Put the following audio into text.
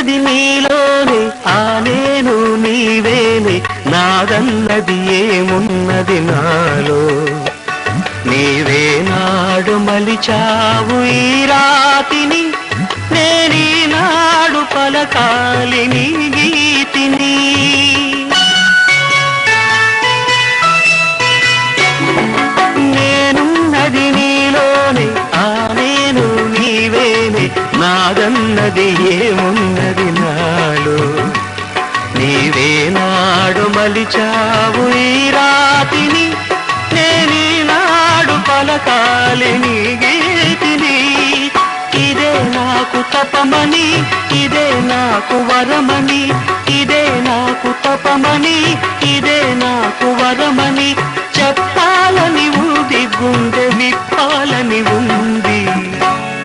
నేనున్నది నీలోనే ఆ నేను నీవేనే నాదన్నది ఏమున్నది నాలో నీవే నాడు మలిచావు ఈ రాతిని నేనీనాడు పలకాలి నీ గీతిని నేనున్నది నీలోనే ఆ నేను నీవేనే నాదన్నది ఏమున్నది నాలో నీవే నాడు మలిచావు ఈ రాతిని నేనీనాడు పలకాలి నీ గీతిని ఇదే నాకు తపమని ఇదే నాకు వరమని ఇదే నాకు తపమని ఇదే నాకు వరమని చెప్పాలని ఉంది గుండె విప్పాలని ఉంది